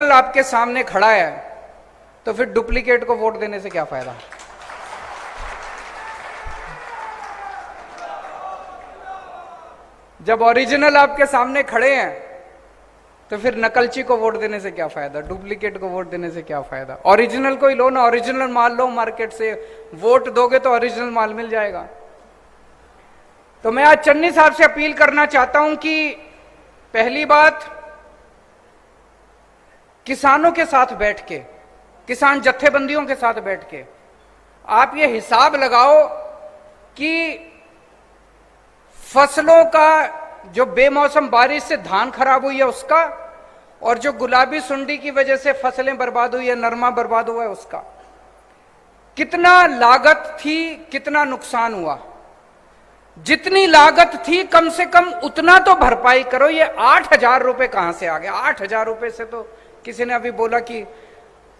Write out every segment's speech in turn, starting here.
आपके सामने खड़ा है तो फिर डुप्लीकेट को वोट देने से क्या फायदा। जब ओरिजिनल आपके सामने खड़े हैं तो फिर नकलची को वोट देने से क्या फायदा, डुप्लीकेट को वोट देने से क्या फायदा। ओरिजिनल को ही लो ना, ओरिजिनल माल लो मार्केट से, वोट दोगे तो ओरिजिनल माल मिल जाएगा। तो मैं आज चन्नी साहब से अपील करना चाहता हूं कि पहली बात, किसानों के साथ बैठ के, किसान जत्थेबंदियों के साथ बैठ के आप ये हिसाब लगाओ कि फसलों का जो बेमौसम बारिश से धान खराब हुई है उसका, और जो गुलाबी सुंडी की वजह से फसलें बर्बाद हुई है, नरमा बर्बाद हुआ है उसका, कितना लागत थी, कितना नुकसान हुआ। जितनी लागत थी कम से कम उतना तो भरपाई करो। ये 8,000 रुपए कहां से आ गया? 8,000 रुपए से तो किसी ने अभी बोला कि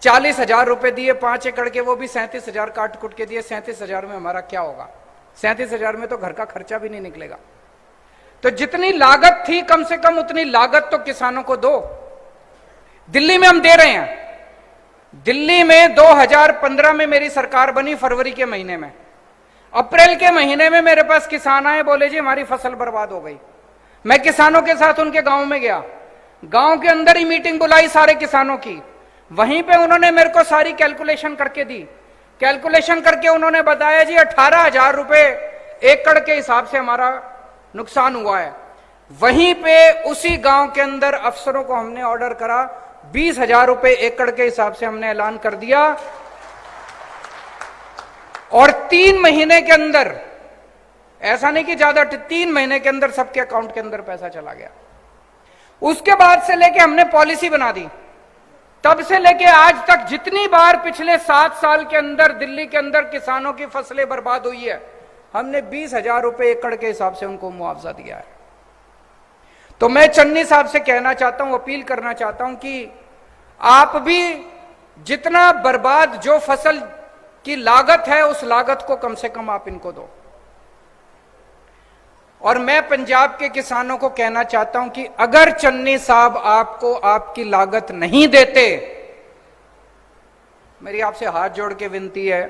40,000 रुपए दिए 5 एकड़ के, वो भी 37,000 काट कुट के दिए। 37,000 में हमारा क्या होगा? 37,000 में तो घर का खर्चा भी नहीं निकलेगा। तो जितनी लागत थी कम से कम उतनी लागत तो किसानों को दो। दिल्ली में हम दे रहे हैं। दिल्ली में 2015 में मेरी सरकार बनी, फरवरी के महीने में। अप्रैल के महीने में मेरे पास किसान आए, बोले जी हमारी फसल बर्बाद हो गई। मैं किसानों के साथ उनके गांव में गया, गांव के अंदर ही मीटिंग बुलाई सारे किसानों की। वहीं पे उन्होंने मेरे को सारी कैलकुलेशन करके दी। कैलकुलेशन करके उन्होंने बताया जी 18,000 रुपए एकड़ के हिसाब से हमारा नुकसान हुआ है। वहीं पे उसी गांव के अंदर अफसरों को हमने ऑर्डर करा, 20,000 रुपए एकड़ के हिसाब से हमने ऐलान कर दिया, और 3 महीने के अंदर, ऐसा नहीं कि ज्यादा, 3 महीने के अंदर सबके अकाउंट के अंदर पैसा चला गया। उसके बाद से लेके हमने पॉलिसी बना दी, तब से लेके आज तक जितनी बार पिछले 7 साल के अंदर दिल्ली के अंदर किसानों की फसलें बर्बाद हुई है, हमने 20,000 रुपए एकड़ के हिसाब से उनको मुआवजा दिया है। तो मैं चन्नी साहब से कहना चाहता हूं, अपील करना चाहता हूं कि आप भी जितना बर्बाद जो फसल की लागत है उस लागत को कम से कम आप इनको दो। और मैं पंजाब के किसानों को कहना चाहता हूं कि अगर चन्नी साहब आपको आपकी लागत नहीं देते, मेरी आपसे हाथ जोड़ के विनती है,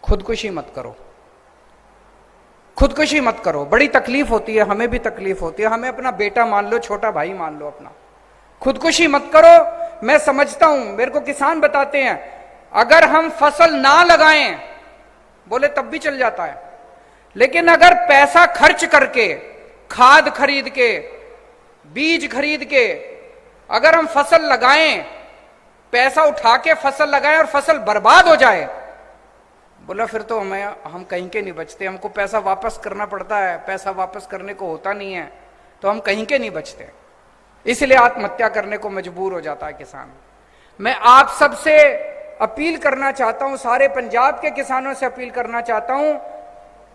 खुदकुशी मत करो, खुदकुशी मत करो। बड़ी तकलीफ होती है, हमें भी तकलीफ होती है, हमें अपना बेटा मान लो, छोटा भाई मान लो अपना। खुदकुशी मत करो। मैं समझता हूं, मेरे को किसान बताते हैं अगर हम फसल ना लगाएं, बोले तब भी चल जाता है, लेकिन अगर पैसा खर्च करके, खाद खरीद के, बीज खरीद के अगर हम फसल लगाएं, पैसा उठा के फसल लगाएं और फसल बर्बाद हो जाए, बोला फिर तो हम कहीं के नहीं बचते, हमको पैसा वापस करना पड़ता है, पैसा वापस करने को होता नहीं है, तो हम कहीं के नहीं बचते, इसलिए आत्महत्या करने को मजबूर हो जाता है किसान। मैं आप सबसे अपील करना चाहता हूं, सारे पंजाब के किसानों से अपील करना चाहता हूं,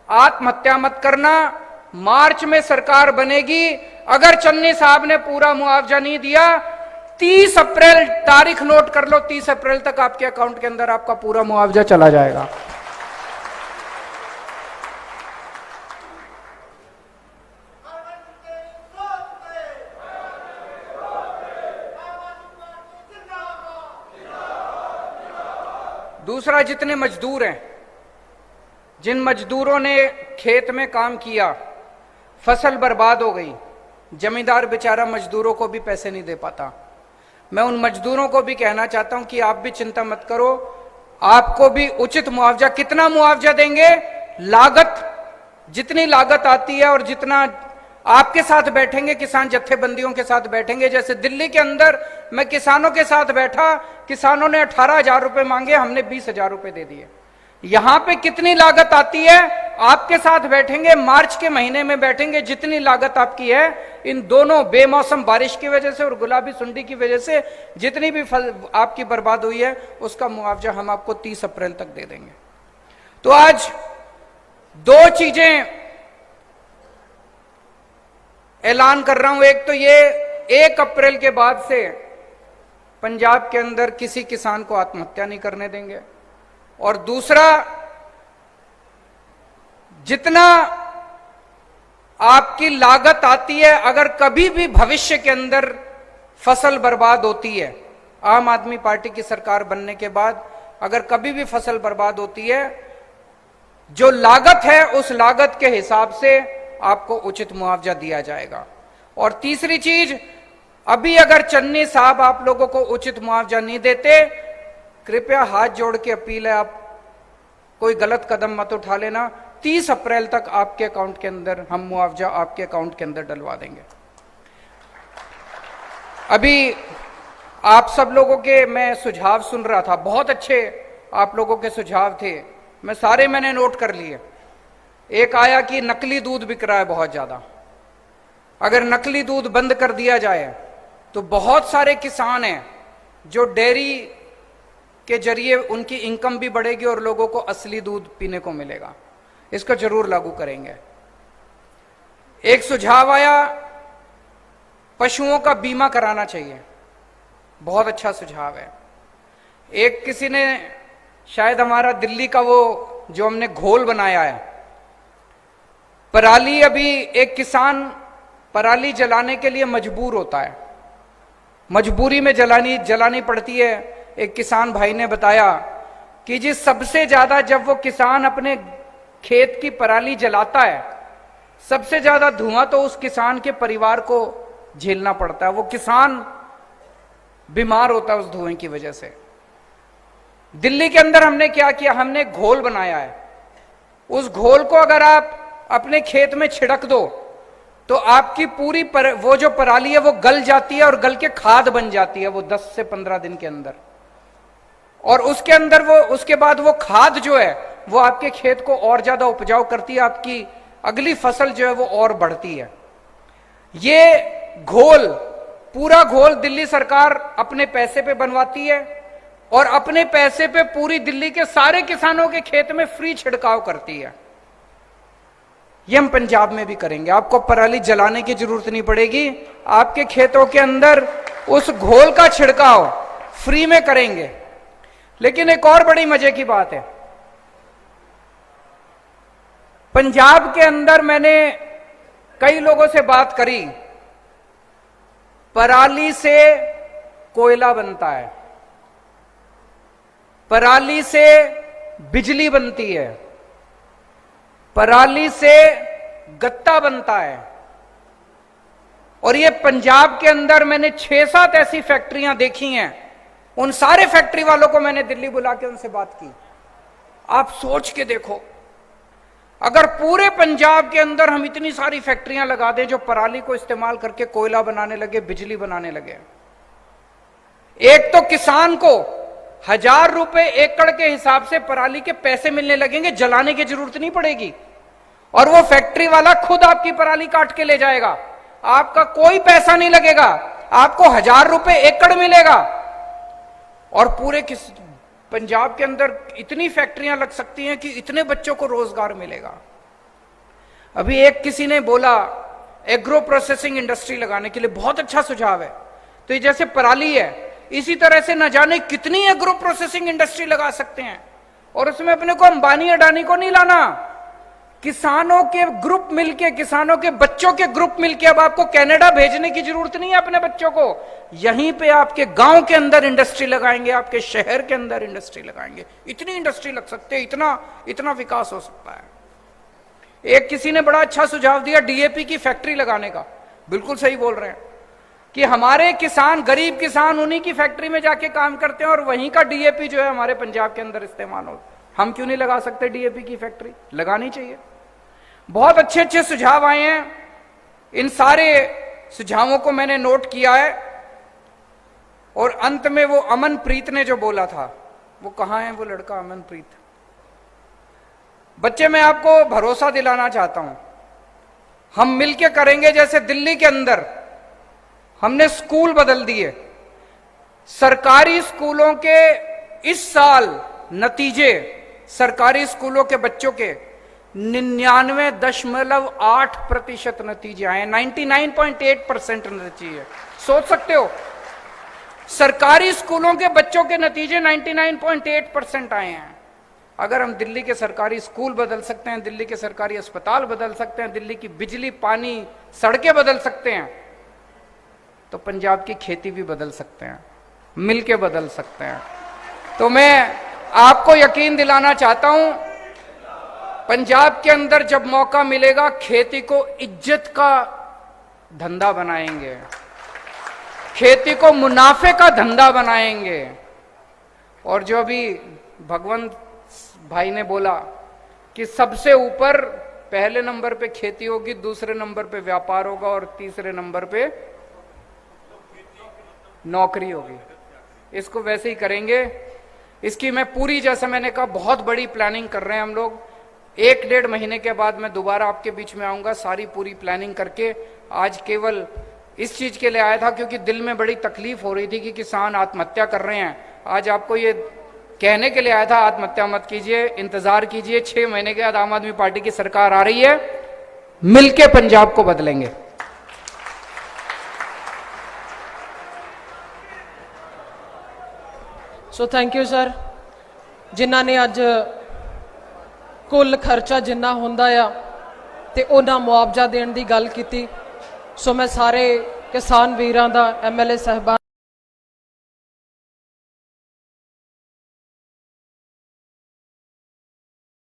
आत्महत्या मत करना। मार्च में सरकार बनेगी, अगर चन्नी साहब ने पूरा मुआवजा नहीं दिया, 30 अप्रैल तारीख नोट कर लो, 30 अप्रैल तक आपके अकाउंट के अंदर आपका पूरा मुआवजा चला जाएगा। दूसरा, जितने मजदूर हैं, जिन मजदूरों ने खेत में काम किया, फसल बर्बाद हो गई, जमींदार बेचारा मजदूरों को भी पैसे नहीं दे पाता। मैं उन मजदूरों को भी कहना चाहता हूं कि आप भी चिंता मत करो, आपको भी उचित मुआवजा। कितना मुआवजा देंगे? लागत, जितनी लागत आती है और जितना आपके साथ बैठेंगे, किसान जत्थेबंदियों के साथ बैठेंगे। जैसे दिल्ली के अंदर मैं किसानों के साथ बैठा, किसानों ने 18,000 रुपए मांगे, हमने 20,000 रुपए दे दिए। यहां पे कितनी लागत आती है, आपके साथ बैठेंगे, मार्च के महीने में बैठेंगे, जितनी लागत आपकी है, इन दोनों बेमौसम बारिश की वजह से और गुलाबी सुंडी की वजह से जितनी भी आपकी बर्बाद हुई है, उसका मुआवजा हम आपको 30 अप्रैल तक दे देंगे। तो आज 2 चीजें ऐलान कर रहा हूं। एक तो ये, 1 अप्रैल के बाद से पंजाब के अंदर किसी किसान को आत्महत्या नहीं करने देंगे, और दूसरा, जितना आपकी लागत आती है, अगर कभी भी भविष्य के अंदर फसल बर्बाद होती है आम आदमी पार्टी की सरकार बनने के बाद अगर कभी भी फसल बर्बाद होती है, जो लागत है उस लागत के हिसाब से आपको उचित मुआवजा दिया जाएगा। और तीसरी चीज, अभी अगर चन्नी साहब आप लोगों को उचित मुआवजा नहीं देते, कृपया हाथ जोड़ के अपील है, आप कोई गलत कदम मत उठा लेना। 30 अप्रैल तक आपके अकाउंट के अंदर हम मुआवजा आपके अकाउंट के अंदर डलवा देंगे। अभी आप सब लोगों के मैं सुझाव सुन रहा था, बहुत अच्छे आप लोगों के सुझाव थे, मैंने नोट कर लिए। एक आया कि नकली दूध बिक रहा है बहुत ज्यादा, अगर नकली दूध बंद कर दिया जाए तो बहुत सारे किसान हैं जो डेयरी के जरिए उनकी इनकम भी बढ़ेगी और लोगों को असली दूध पीने को मिलेगा। इसको जरूर लागू करेंगे। एक सुझाव आया, पशुओं का बीमा कराना चाहिए, बहुत अच्छा सुझाव है। एक किसी ने, शायद हमारा दिल्ली का वो जो हमने घोल बनाया है, पराली, अभी एक किसान पराली जलाने के लिए मजबूर होता है, मजबूरी में जलानी पड़ती है। एक किसान भाई ने बताया कि जी सबसे ज्यादा जब वो किसान अपने खेत की पराली जलाता है, सबसे ज्यादा धुआं तो उस किसान के परिवार को झेलना पड़ता है, वो किसान बीमार होता है उस धुएं की वजह से। दिल्ली के अंदर हमने क्या किया, हमने घोल बनाया है। उस घोल को अगर आप अपने खेत में छिड़क दो तो आपकी पूरी वो जो पराली है वो गल जाती है और गल के खाद बन जाती है वो 10 से 15 दिन के अंदर। और उसके अंदर उसके बाद वो खाद जो है वो आपके खेत को और ज्यादा उपजाऊ करती है, आपकी अगली फसल जो है वो और बढ़ती है। ये घोल, पूरा घोल दिल्ली सरकार अपने पैसे पे बनवाती है और अपने पैसे पे पूरी दिल्ली के सारे किसानों के खेत में फ्री छिड़काव करती है। ये हम पंजाब में भी करेंगे, आपको पराली जलाने की जरूरत नहीं पड़ेगी, आपके खेतों के अंदर उस घोल का छिड़काव फ्री में करेंगे। लेकिन एक और बड़ी मजे की बात है, पंजाब के अंदर मैंने कई लोगों से बात करी, पराली से कोयला बनता है, पराली से बिजली बनती है, पराली से गत्ता बनता है। और ये पंजाब के अंदर मैंने 6-7 ऐसी फैक्ट्रियां देखी हैं, उन सारे फैक्ट्री वालों को मैंने दिल्ली बुला के उनसे बात की। आप सोच के देखो, अगर पूरे पंजाब के अंदर हम इतनी सारी फैक्ट्रियां लगा दें जो पराली को इस्तेमाल करके कोयला बनाने लगे, बिजली बनाने लगे, एक तो किसान को 1000 रुपए एकड़ के हिसाब से पराली के पैसे मिलने लगेंगे, जलाने की जरूरत नहीं पड़ेगी। और वो फैक्ट्री वाला खुद आपकी पराली काट के ले जाएगा, आपका कोई पैसा नहीं लगेगा, आपको 1000 रुपए एकड़ मिलेगा। और पूरे पंजाब के अंदर इतनी फैक्ट्रियां लग सकती हैं कि इतने बच्चों को रोजगार मिलेगा। अभी एक किसी ने बोला एग्रो प्रोसेसिंग इंडस्ट्री लगाने के लिए, बहुत अच्छा सुझाव है। तो ये जैसे पराली है, इसी तरह से न जाने कितनी एग्रो प्रोसेसिंग इंडस्ट्री लगा सकते हैं। और उसमें अपने को अंबानी अडानी को नहीं लाना, किसानों के ग्रुप मिलके, किसानों के बच्चों के ग्रुप मिलके, अब आपको कनाडा भेजने की जरूरत नहीं है अपने बच्चों को, यहीं पे आपके गांव के अंदर इंडस्ट्री लगाएंगे, आपके शहर के अंदर इंडस्ट्री लगाएंगे। इतनी इंडस्ट्री लग सकते हैं, इतना विकास हो सकता है। एक किसी ने बड़ा अच्छा सुझाव दिया डीएपी की फैक्ट्री लगाने का, बिल्कुल सही बोल रहे हैं कि हमारे किसान, गरीब किसान उन्हीं की फैक्ट्री में जाके काम करते हैं और वहीं का डीएपी जो है हमारे पंजाब के अंदर इस्तेमाल हो। हम क्यों नहीं लगा सकते डीएपी की फैक्ट्री? लगानी चाहिए। बहुत अच्छे अच्छे सुझाव आए हैं, इन सारे सुझावों को मैंने नोट किया है। और अंत में वो अमनप्रीत ने जो बोला था, वो कहां है वो लड़का अमनप्रीत? बच्चे, मैं आपको भरोसा दिलाना चाहता हूं, हम मिलके करेंगे। जैसे दिल्ली के अंदर हमने स्कूल बदल दिए, सरकारी स्कूलों के इस साल नतीजे, सरकारी स्कूलों के बच्चों के 99.8% नतीजे आए, 99.8% नतीजे। सोच सकते हो, सरकारी स्कूलों के बच्चों के नतीजे 99.8% आए हैं। अगर हम दिल्ली के सरकारी स्कूल बदल सकते हैं, दिल्ली के सरकारी अस्पताल बदल सकते हैं, दिल्ली की बिजली, पानी, सड़कें बदल सकते हैं, तो पंजाब की खेती भी बदल सकते हैं। मिलके बदल सकते हैं। तो मैं आपको यकीन दिलाना चाहता हूं, पंजाब के अंदर जब मौका मिलेगा खेती को इज्जत का धंधा बनाएंगे, खेती को मुनाफे का धंधा बनाएंगे। और जो अभी भगवंत भाई ने बोला कि सबसे ऊपर पहले नंबर पे खेती होगी, दूसरे नंबर पे व्यापार होगा और तीसरे नंबर पे नौकरी होगी, इसको वैसे ही करेंगे। इसकी मैं पूरी, जैसे मैंने कहा, बहुत बड़ी प्लानिंग कर रहे हैं हम लोग। 1-1.5 महीने के बाद मैं दोबारा आपके बीच में आऊंगा सारी पूरी प्लानिंग करके। आज केवल इस चीज के लिए आया था क्योंकि दिल में बड़ी तकलीफ हो रही थी कि किसान आत्महत्या कर रहे हैं। आज आपको ये कहने के लिए आया था, आत्महत्या मत कीजिए, इंतजार कीजिए, 6 महीने के बाद आम आदमी पार्टी की सरकार आ रही है, मिलके पंजाब को बदलेंगे। सो थैंक यू सर, जिन्हों ने अज कुल खर्चा जिन्ना होंदा आ ते उन्ना मुआवजा देने की गल की। सो मैं सारे किसान वीरां दा, MLA साहबान